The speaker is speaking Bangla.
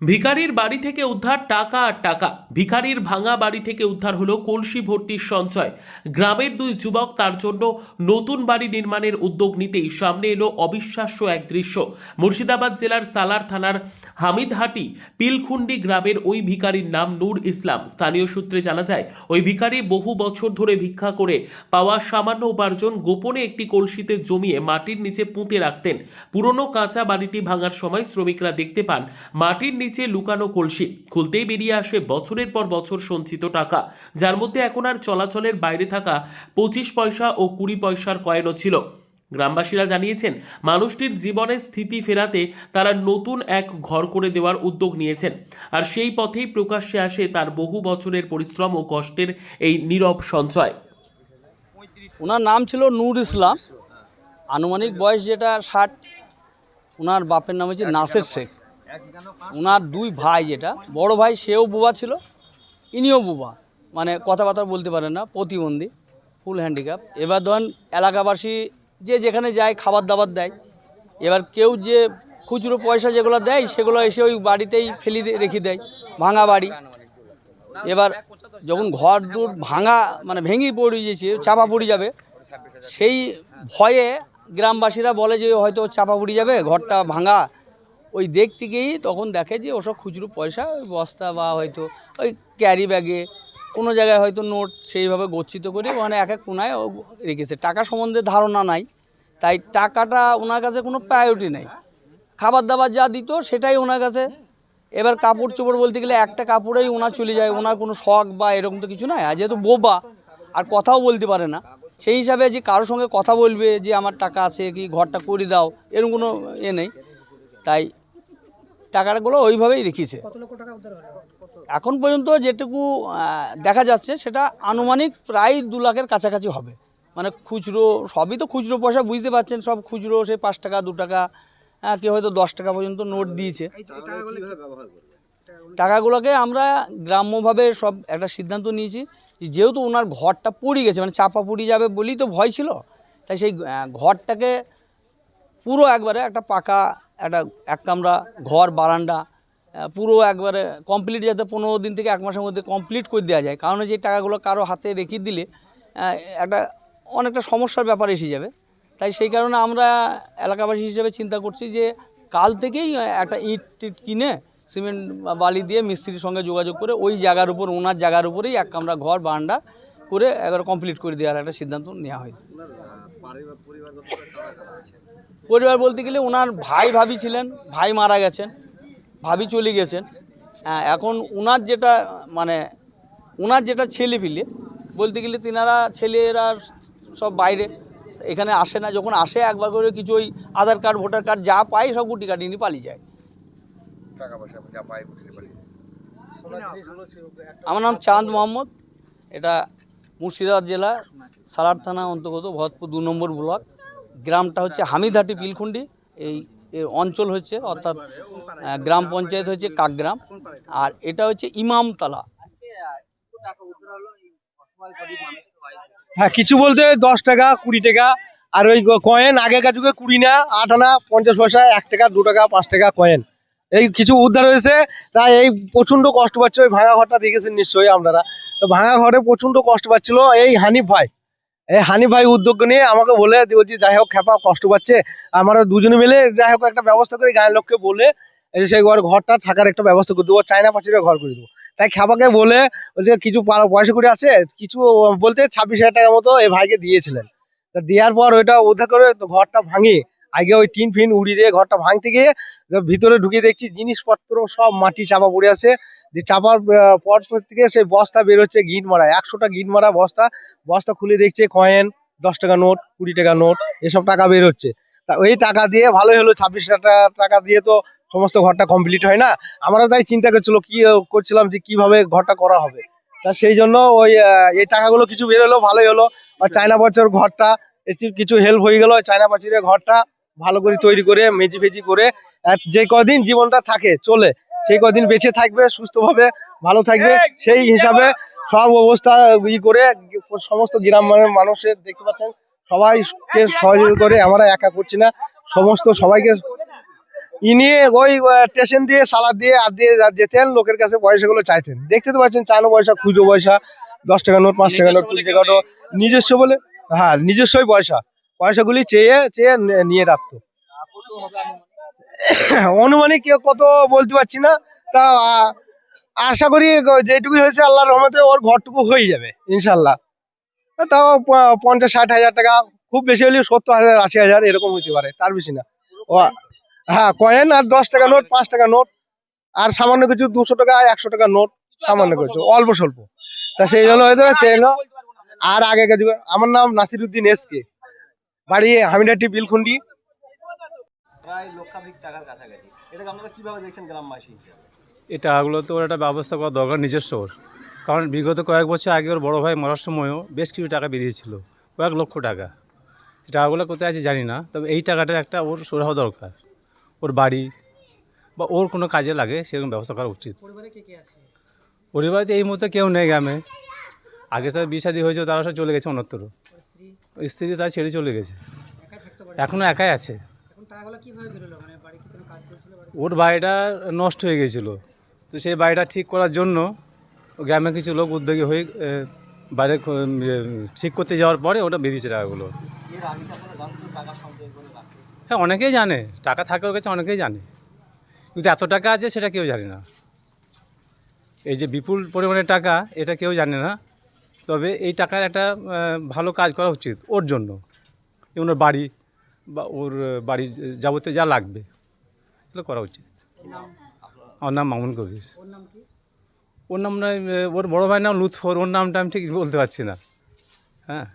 ভিখারির বাড়ি থেকে উদ্ধার টাকা আর টাকা। ভিখারির ভাঙা বাড়ি থেকে উদ্ধার হলো কলসি ভর্তির সঞ্চয়। গ্রামের দুই যুবক তার জন্য নতুন বাড়ি নির্মাণের উদ্যোগ নিতেই সামনে এলো অবিশ্বাস্য এক দৃশ্য। মুর্শিদাবাদ জেলার সালার থানার হামিদহাটি পিলখুন্ডি গ্রামের ওই ভিখারির নাম নূর ইসলাম। স্থানীয় সূত্রে জানা যায়, ওই ভিখারি বহু বছর ধরে ভিক্ষা করে পাওয়া সামান্য উপার্জন গোপনে একটি কলসিতে জমিয়ে মাটির নিচে পুঁতে রাখতেন। পুরনো কাঁচা বাড়িটি ভাঙার সময় শ্রমিকরা দেখতে পান মাটির নিচে লুকানো কলসি। খুলতেই বেরিয়ে আসে বছরের পর বছর সঞ্চিত টাকা, যার মধ্যে এখন আর চলাচলের বাইরে থাকা 25 পয়সা ও 20 পয়সার কয়েনও ছিল। গ্রামবাসীরা জানিয়েছেন, মানুষটির জীবনের স্থিতি ফেরাতে তারা নতুন এক ঘর করে দেওয়ার উদ্যোগ নিয়েছেন। আর সেই পথেই প্রকাশ্যে আসে তার বহু বছরের পরিশ্রম ও কষ্টের এই নীরব সঞ্চয়। ওনার নাম ছিল নূর ইসলাম। আনুমানিক বয়স যেটা 60। ওনার বাপের নাম হচ্ছে নাসের শেখ। ওনার দুই ভাই, যেটা বড় ভাই সেও বুবা ছিল, ইনিও বুবা, মানে কথাবার্তা বলতে পারে না, প্রতিবন্ধী, ফুল হ্যান্ডিক্যাপ। এবার ধরেন এলাকাবাসী যে যেখানে যায় খাবার দাবার দেয়। এবার কেউ যে খুচরো পয়সা যেগুলো দেয় সেগুলো এসে ওই বাড়িতেই ফেলি রেখে দেয়, ভাঙা বাড়ি। এবার যখন ঘর দূর ভাঙা মানে ভেঙে পড়ে গিয়েছে, চাপা পড়ে যাবে, সেই ভয়ে গ্রামবাসীরা বলে যে হয়তো চাপা পড়ে যাবে, ঘরটা ভাঙা। ওই দেখতে গিয়েই তখন দেখে যে ওসব খুচরো পয়সা ওই বস্তা বা হয়তো ওই ক্যারি ব্যাগে কোনো জায়গায় হয়তো নোট সেইভাবে গচ্ছিত করে ওখানে এক এক কোনায় রেখেছে। টাকা সম্বন্ধে ধারণা নাই, তাই টাকাটা ওনার কাছে কোনো প্রায়োরিটি নেই। খাবার দাবার যা দিত সেটাই ওনার কাছে। এবার কাপড় চোপড় বলতে গেলে একটা কাপড়েই ওনার চলে যায়, ওনার কোনো শখ বা এরকম তো কিছু নয়। আর যেহেতু বোবা আর কথাও বলতে পারে না, সেই হিসাবে যে কারোর সঙ্গে কথা বলবে যে আমার টাকা আছে কি ঘরটা করে দাও, এরকম কোনো নেই। তাই টাকাগুলো ওইভাবেই রেখেছে। এখন পর্যন্ত যেটুকু দেখা যাচ্ছে সেটা আনুমানিক প্রায় 2 লাখের কাছাকাছি হবে। মানে খুচরো, সবই তো খুচরো পয়সা, বুঝতে পারছেন, সব খুচরো, সে 5 টাকা 2 টাকা, কেউ হয়তো 10 টাকা পর্যন্ত নোট দিয়েছে। টাকাগুলোকে আমরা গ্রাম্যভাবে সব একটা সিদ্ধান্ত নিয়েছি, যেহেতু ওনার ঘরটা পড়ে গেছে, মানে চাপা পড়ে যাবে বলেই তো ভয় ছিল, তাই সেই ঘরটাকে পুরো একবারে একটা পাকা একটা এক কামরা ঘর, বারান্দা পুরো একবারে কমপ্লিট, যাতে 15 দিন থেকে 1 মাসের মধ্যে কমপ্লিট করে দেওয়া যায়। কারণ যে টাকাগুলো কারো হাতে রেখে দিলে একটা অনেকটা সমস্যার ব্যাপার এসে যাবে। তাই সেই কারণে আমরা এলাকাবাসী হিসেবে চিন্তা করছি যে কাল থেকেই একটা ইট টিট কিনে সিমেন্ট বালি দিয়ে মিস্ত্রির সঙ্গে যোগাযোগ করে ওই জায়গার উপর, ওনার জায়গার উপরেই এক কামরা ঘর বারান্দা করে একবার কমপ্লিট করে দেওয়ার একটা সিদ্ধান্ত নেওয়া হয়েছে। পরিবার বলতে গেলে ওনার ভাই ভাবি ছিলেন, ভাই মারা গেছেন, ভাবি চলে গেছেন। এখন ওনার যেটা মানে ওনার যেটা ছেলে পিলে বলতে গেলে, তিনারা ছেলেরা সব বাইরে, এখানে আসে না। যখন আসে একবার করে কিছু ওই আধার কার্ড, ভোটার কার্ড যা পাই সব গুটি কাটি নিয়ে পালিয়ে যায়। আমার নাম চাঁদ মোহাম্মদ। এটা মুর্শিদাবাদ জেলা সালার থানা অন্তর্গত ভরতপুর 2 নম্বর ব্লক। গ্রামটা হচ্ছে হামিদহাটি পিলখুন্ডি। এই অঞ্চল হচ্ছে, অর্থাৎ গ্রাম পঞ্চায়েত হচ্ছে কাকগ্রাম, আর এটা হচ্ছে ইমামতলা। হ্যাঁ, কিছু বলতে 10 টাকা 20 টাকা, আর ওই কয়েন আগেকার যুগে 20 না 8 আনা 50 পয়সা, 1 টাকা 2 টাকা 5 টাকা কয়েন, এই কিছু উদ্ধার হয়েছে। তাই এই প্রচন্ড কষ্ট পাচ্ছে। ওই ভাঙা ঘরটা দেখেছেন নিশ্চয়ই আপনারা, তো ভাঙা ঘরে প্রচন্ড কষ্ট পাচ্ছিল এই হানিফ ভাই উদ্যোগ নিয়ে আমাকে বলে বলছি, যাই হোক খেপা কষ্ট পাচ্ছে, আমরা দুজনে মিলে যাই হোক একটা ব্যবস্থা করে গায়ের লোককে বলে সেই ঘরটা থাকার একটা ব্যবস্থা করে দেবো, চায়না পাঁচিলের ঘর করে দেবো। তাই খেপাকে বলে বলছে কিছু পয়সা করে আছে, কিছু বলতে 26,000 টাকার মতো এই ভাইকে দিয়েছিলেন। তা দেওয়ার পর ওইটা উদ্ধার করে ঘরটা ভাঙি, আগে ওই টিন ফিন উড়িয়ে দিয়ে ঘরটা ভাঙতে গিয়ে ভিতরে ঢুকে দেখছি জিনিসপত্র সব মাটি চাপা পড়ে আছে। যে চাপার পর থেকে সেই বস্তা বেরোচ্ছে গিট মারা, 100টা গিট মারা বস্তা খুলে দেখছে কয়েন, 10 টাকা নোট, 20 টাকা নোট, এসব টাকা বের হচ্ছে। তা ওই টাকা দিয়ে ভালোই হলো, 26,000 টাকা দিয়ে তো সমস্ত ঘরটা কমপ্লিট হয় না। আমরা তাই চিন্তা করছিলাম যে কিভাবে ঘরটা করা হবে। তা সেই জন্য ওই এই টাকাগুলো কিছু বের হলো, ভালোই হলো। আর চায়না পাঁচিলের ঘরটা কিছু হেল্প হয়ে গেল। চায়না পাঁচিলের ঘরটা ভালো করে তৈরি করে মেজি ফেজি করে যে কদিন জীবনটা থাকে চলে, সেই কদিন বেঁচে থাকবে, সুস্থভাবে ভালো থাকবে, সেই হিসাবে সব অবস্থা করে সমস্ত গ্রামের মানুষের দেখতে পাচ্ছেন সবাইকে সহযোগিতা করে। আমরা একা করছি না, সমস্ত সবাইকে ইনি ওই স্টেশন দিয়ে সালাদ দিয়ে আর দিয়ে যেতেন, লোকের কাছে পয়সাগুলো চাইতেন। দেখতে তো পাচ্ছেন চানো পয়সা, খুচরো পয়সা, 10 টাকা নোট, 5 টাকা নোট, 20 টাকা নোট, নিজস্ব বলে, হ্যাঁ নিজস্বই পয়সাগুলি চেয়ে চেয়ে নিয়ে রাখতো। অনুমানিক কত বলতে পারছি না, তা আশা করি যেটুকু হয়েছে আল্লাহর রহমতে ওর ঘরটুকু হয়ে যাবে ইনশাল্লাহ। তাও 50-60 হাজার টাকা, খুব বেশি হলে 70,000 80,000 এরকম হতে পারে, তার বেশি না। ও হ্যাঁ, কয়েন আর 10 টাকা নোট, 5 টাকা নোট, আর সামান্য কিছু 200 টাকা 100 টাকা নোট, সামান্য কিছু অল্প স্বল্প। তা সেই জন্য হয়তো চেনো। আর আগেকার যুগে আমার নাম নাসিরউদ্দিন এসকে, বাড়ি হামিডাটি বিলখুন্ডি। প্রায় লক্ষাধিক টাকার কাছাকাছি। এটাকে আপনারা কিভাবে দেখছেন গ্রামবাসী হিসেবে? এই টাকাগুলো তো ওর একটা ব্যবস্থা করা দরকার নিজস্ব ওর, কারণ বিগত কয়েক বছর আগে ওর বড়ো ভাই মরার সময়ও বেশ কিছু টাকা বেরিয়েছিল, কয়েক লক্ষ টাকা। এই টাকাগুলো কোথায় আছে জানি না, তবে এই টাকাটার একটা ওর সুরাহ দরকার, ওর বাড়ি বা ওর কোনো কাজে লাগে সেরকম ব্যবস্থা করা উচিত। পরিবারে এই মুহূর্তে কেউ নেই গ্রামে, আগে স্যার বিয়ে শাদী হয়েছে, তারা সব চলে গেছে অন্যত্র, স্ত্রী তার ছেড়ে চলে গেছে, এখনও একাই আছে। ওর বাড়িটা নষ্ট হয়ে গেছিলো, তো সেই বাড়িটা ঠিক করার জন্য গ্রামে কিছু লোক উদ্যোগী হয়ে বাইরে ঠিক করতে যাওয়ার পরে ওটা বেরিয়েছে টাকাগুলো। এর আগে কি আপনারা জানতেন টাকা সঞ্চয় করে রাখতে? হ্যাঁ, অনেকেই জানে টাকা থাকে ওর কাছে, অনেকেই জানে, কিন্তু এত টাকা আছে সেটা কেউ জানে না। এই যে বিপুল পরিমাণে টাকা, এটা কেউ জানে না। তবে এই টাকার একটা ভালো কাজ করা উচিত ওর জন্য, যেমন ওর বাড়ি বা ওর বাড়ির যাবতীয় যা লাগবে এগুলো করা উচিত। আমার নাম মামুন কবির। ওর নাম নয়, ওর বড় ভাইয়ের নাম লুৎফর, ওর নামটা আমি ঠিক বলতে পারছি না। হ্যাঁ।